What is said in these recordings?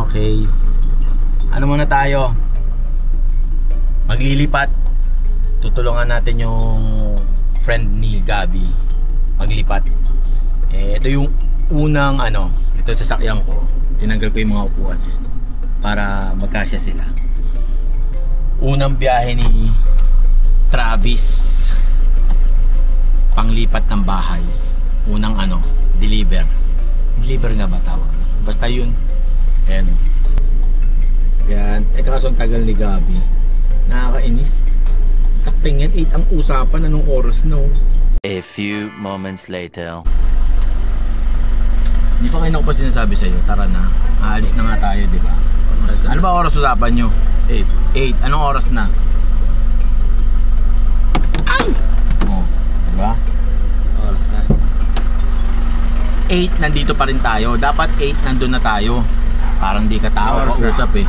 Okay. Ano muna tayo? Maglilipat. Tutulungan natin yung friend ni Gabi maglipat. Ito yung unang ito sasakyan ko. Tinanggal ko yung mga upuan para magkasya sila. Unang biyahe ni Travis, panglipat ng bahay. Unang deliver nga ba tawag? Basta yun. Ayan. Yan. Kaso ang tagal ni Gabi. Nakakainis. Takting yan, 8 ang usapan. Anong oras na? A few moments later. Hindi pa kayo pa sinasabi sa'yo, tara na. Aalis na nga tayo, di ba? Ano ba oras usapan nyo? 8. Anong oras na? Ay! Oh, di ba? Oras na. 8, nandito pa rin tayo. Dapat 8, nandun na tayo. Parang di ka tao, kausap eh.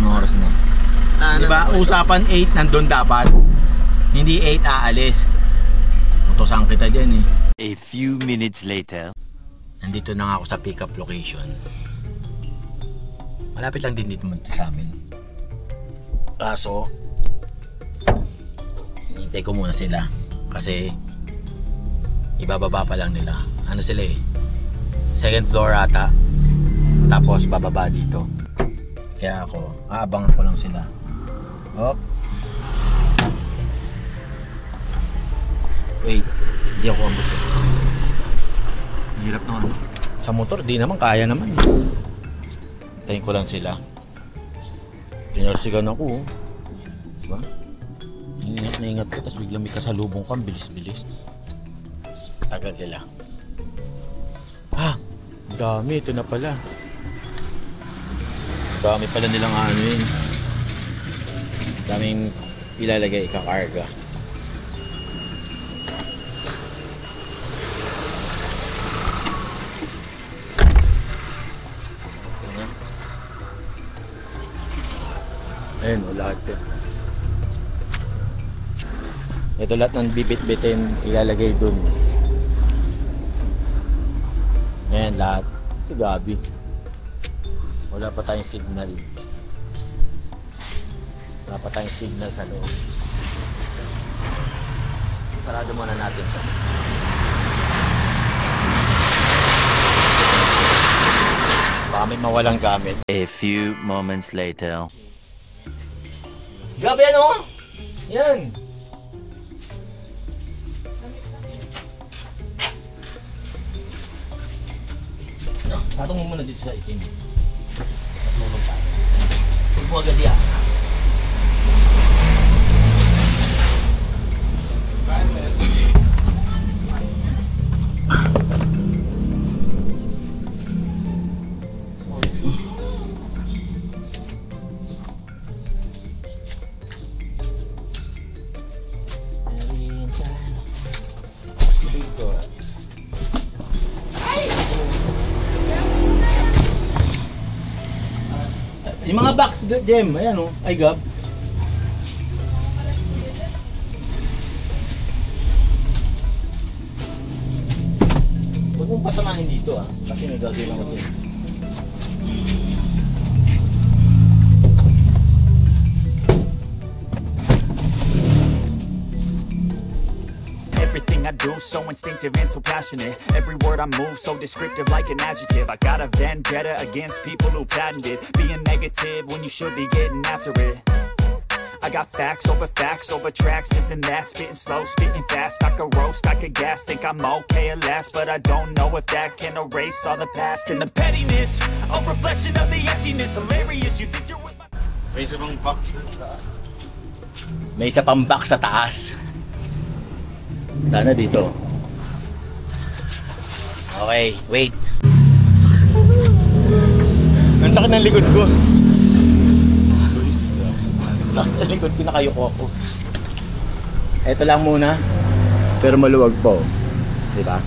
Anong oras na? Diba? Usapan 8, nandun dapat. Hindi 8 aalis. Utosan kita dyan eh. A few minutes later. Nandito na nga ako sa pick up location. Malapit lang din dito sa amin. Kaso hinihintay ko muna sila. Kasi ibababa pa lang nila. Ano sila eh, second floor ata. Tapos bababa dito. Kaya ako, aabangan ko lang sila. Hop. Wait, hindi ako ambot. Hirap naman. Sa motor, di naman, kaya naman. Tayin ko lang sila. Pinarsigan ako. Diba? Ingat na ingat ko, tapos biglang may kasalubong ka, bilis-bilis. Tagal nila. Dami, ito na pala. Dami pala nilang yun. Daming ilalagay, ikakarga. Ayun, lahat yun. Ito lahat ng bibit-bitin ilalagay dun. Ayan lahat. Si Gabi. Wala pa tayong signal. Wala pa tayong signal sa loob. Sarado muna natin siya. Baka may mawalang gamit. A few moments later. Gabi yan. Patong mo muna dito sa itim. Matulog tayo. Huwag mo agad yan. Yung mga box, Jem, ayan ay Gab. Huwag mong pasamahin dito kasi may gagawin ako dito. Everything I do so instinctive and so passionate. Every word I move so descriptive like an adjective. I got a vendetta against people who patented being negative when you should be getting after it. I got facts over tracks, this and that. Spitting slow, spitting fast. I could roast, I could gas. Think I'm okay at last, but I don't know if that can erase all the past. And the pettiness, a reflection of the emptiness. Hilarious, you think you're with my... May isa pang box sa taas. May isa pang box sa taas. Sana dito. Okay, wait. Ang sakit ng likod ko. Sakit ng likod ko, nakayuko ako. Ito lang muna. Pero maluwag po. Diba?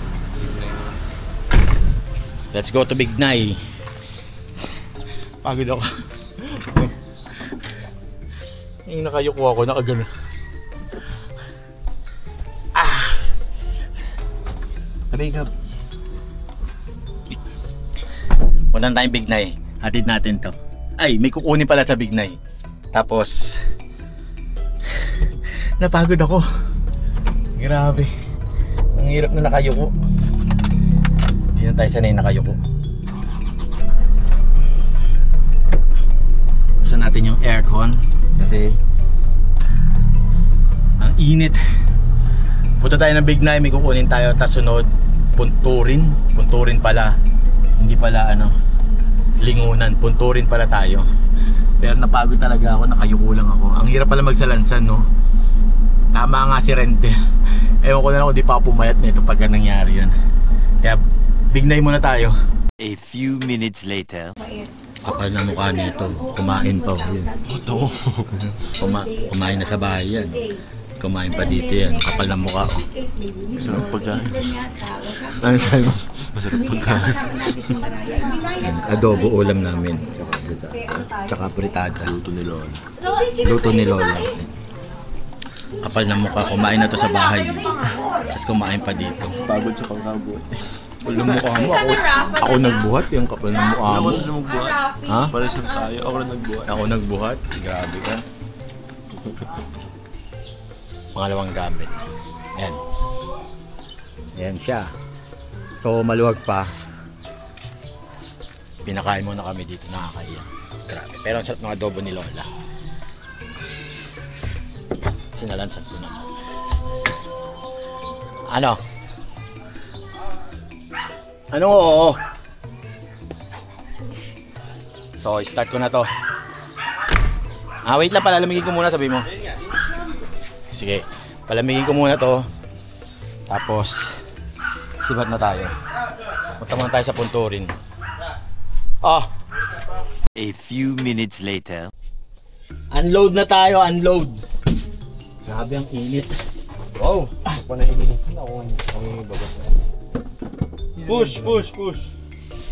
Let's go to Big Nay. Pagod ako. Yung nakayuko ako, nakagano. Aray, Gab. Punta tayong Bignay. Hatid natin to. Ay, may kukunin pala sa Bignay. Tapos napagod ako. Grabe. Ang hirap na nakayuko. Hindi na tayo sanay nakayuko. Buksan natin yung aircon kasi ang init. Punta tayo ng Bignay, may kukunin tayo. Tapos sunod, Punturin. Punturin pala. Hindi pala Lingunan. Punturin pala tayo. Pero napagod talaga ako, nakayuko lang ako. Ang hirap pala magsalansan, no? Tama nga si Rente. Ewan ko na lang kung di pa ako pumayat nito pagka nangyari yan. Kaya Bignay muna tayo. A few minutes later. Kapal na mukha nito. Kumain pa. Ito. Kumain na sa bahay yan. Kumain pa dito yan. Kapal na mukha ko. Masarap pagkain. Ano sabi mo? Masarap pagkain. Adobo ulam namin. Tsaka fritada. Luto ni Lola. Luto ni Lola. Kapal na mukha. Kumain na to sa bahay. Tapos kumain pa dito. Pagod sa pagkabot. Kapal na mukha mo. Ako nagbuhat. Yung kapal na mukha Ako mo. na magbuhat. Ha? Para saan tayo? Ako na nagbuhat. Ako nagbuhat. Grabe ka. Pangalawang gamit. Ayan. Ayan siya. So maluwag pa. Pinakain muna kami dito. Nakakaiyak. Grabe. Pero ang sarap ng adobo ni Lola. Sinalansan ko na. Ano? Ano? Oo. So start ko na to. Wait lang, palamigin ko muna, sabi mo. Sige, palamigin ko muna to. Tapos sibat na tayo. Punta muna tayo sa Punturin. A few minutes later. Unload na tayo, unload. Grabe ang init. Wow, ako na init. Ako ang babasa. Push.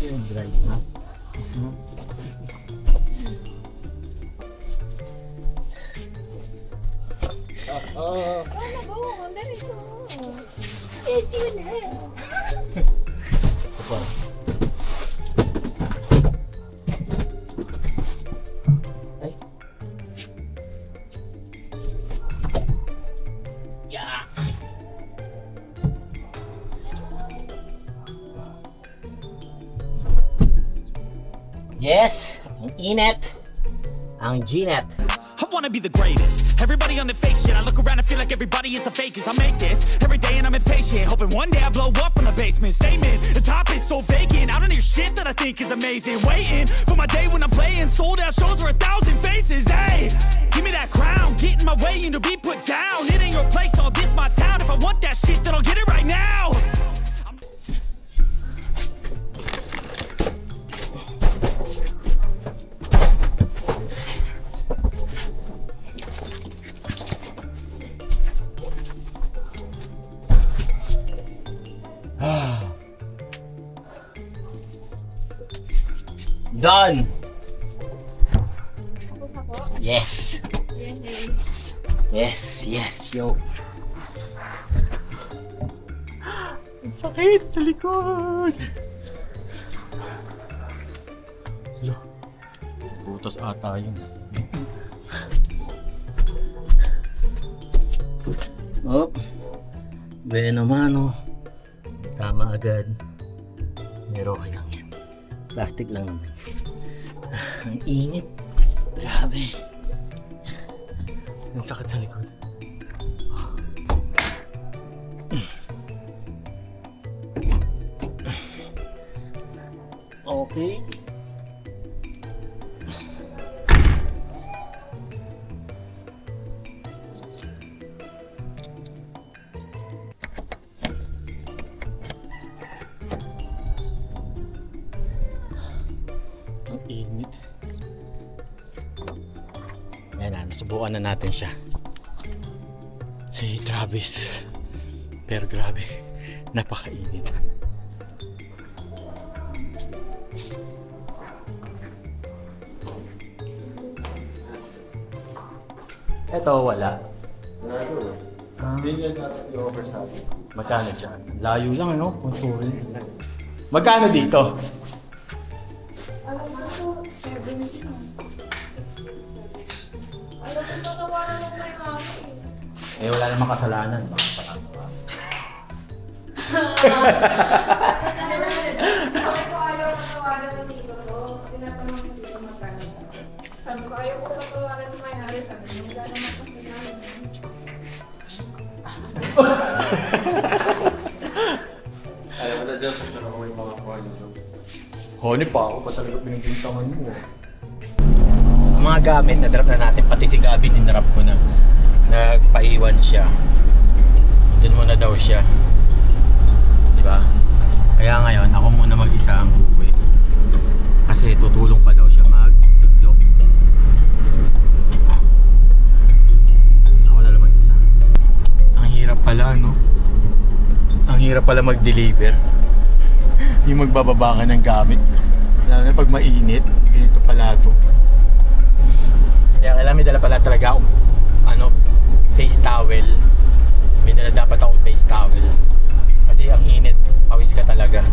Yung dry na. Yes, ang init. Ang Gnet. I wanna be the greatest. Everybody on the fake shit. I look around and feel like everybody is the fakest. I make this every day and I'm impatient, hoping one day I blow up from the basement. Statement, the top is so vacant. I don't hear shit that I think is amazing. Waiting for my day when I'm playing sold out shows for 1,000 faces. Hey, give me that crown, get in my way and to be put down. It ain't your place, all this my town. If I want that shit, then I'll get it right now. Done! Yes! Yes, yo! Ang sakit sa likod! Lo, butas ata yun. Oh, bueno mano. Tama agad. Pero okay lang yan. Plastic lang naman. Ang init. Grabe. Ang sakit sa likod. Okay. Init. Ayan na, nasubukan na natin siya. Si Travis. Pero grabe, napakainit. Ito wala. Bigyan natin yung offer sa atin. Magkano dyan? Layo lang ano? Punturin. Magkano dito? Alam mo po, 17. Alam mo, tatawaran mo may mami. Eh, wala namang kasalanan. Baka patatawa. Sabi ko ayaw tatawaran ng tito ko. Tinatanong ko dito magkano. Sabi ko ayaw ko tatawaran ng may-ari. Sabi ko, wala naman kasalanan. Alam mo na dyan, pero ako may mga corn. Honey pa ako, basta lang pinagpintangan mo. Ang mga gamit, na-drop na natin. Pati si Gabi, dinrap ko na. Nagpaiwan siya. Doon muna daw siya. Diba? Kaya ngayon, ako muna mag-isa ang uuwi. Kasi tutulong pa daw siya mag-iglok. Ako na lang mag-isa. Ang hirap pala, no? Ang hirap pala mag-deliver. Yung magbababa ka ng gamit. Lalo na pag mainit, ganito pala ito. Kaya kailangan may dala pala talaga akong face towel. May dala dapat akong face towel. Kasi ang init, pawis ka talaga.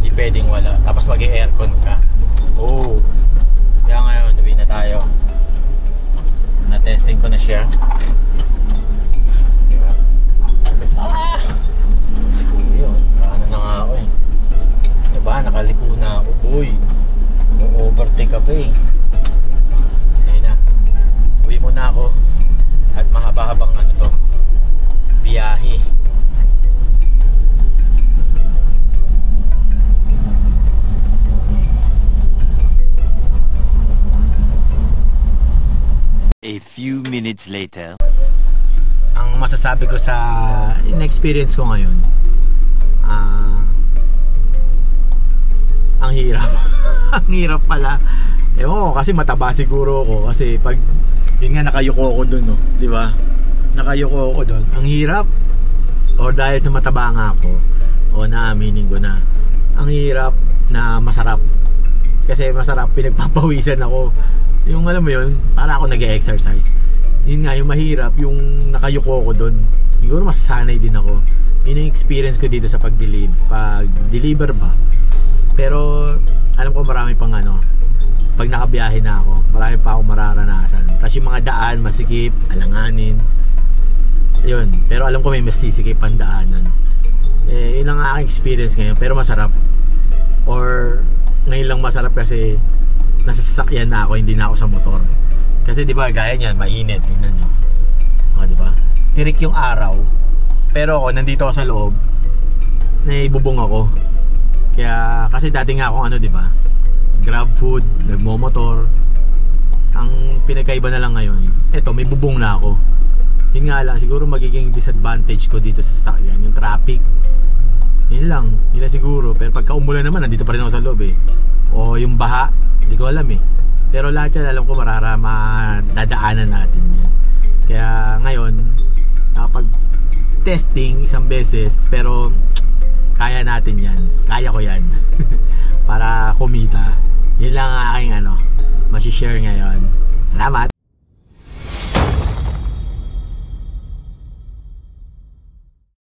Hindi pwedeng wala. Tapos mag-aircon ka. Oh. Kaya ngayon, uwi na tayo. Na-testing ko na siya. Diba? Ah! Yun, paano na nga ako eh. Diba, nakaliko na ako. Uy, overtake ka pa eh. Sige na, uwi muna ako. At mahaba-habang biyahe. A few minutes later. Ang masasabi ko sa in-experience ko ngayon, ang hirap. Ang hirap pala. Ewan ko, kasi mataba siguro ako. Kasi pag yun nga, nakayuko ako dun, no? Di ba? Nakayuko ako dun. Ang hirap. O dahil sa mataba nga ako, o naaminin ko na, ang hirap na masarap. Kasi masarap, pinagpapawisan ako. Yung alam mo yun, para ako nag-exercise. Yun nga, yung mahirap, yung nakayuko ako dun. Siguro masasanay din ako. Yun yung experience ko dito sa pag-deliver ba. Pero alam ko marami pang pag nakabiyahe na ako, marami pa akong mararanasan. Tapos yung mga daan, masikip, alanganin. Yun, pero alam ko may masisikip ang daanan. Yun ang aking experience ngayon, pero masarap. Or ngayon lang masarap kasi nasa sasakyan na ako, hindi na ako sa motor. Kasi di ba gaya niyan, mainit, tingnan nyo. O di ba? Tirik yung araw. Pero ako nandito ako sa loob, naibubong ako. Kaya kasi dati nga akong di ba? Grab food, nagmo-motor. Ang pinagkaiba na lang ngayon, eto may bubong na ako. Yun nga lang, siguro magiging disadvantage ko dito sa sasakyan, yung traffic. Yun lang siguro. Pero pagka umulan naman, nandito pa rin ako sa loob eh. O yung baha, hindi ko alam eh. Pero lahat yan alam ko dadaanan natin yan. Kaya ngayon, nakapag testing isang beses, pero kaya natin yan. Kaya ko yan. Para kumita. Yun lang ang aking masishare ngayon. Salamat!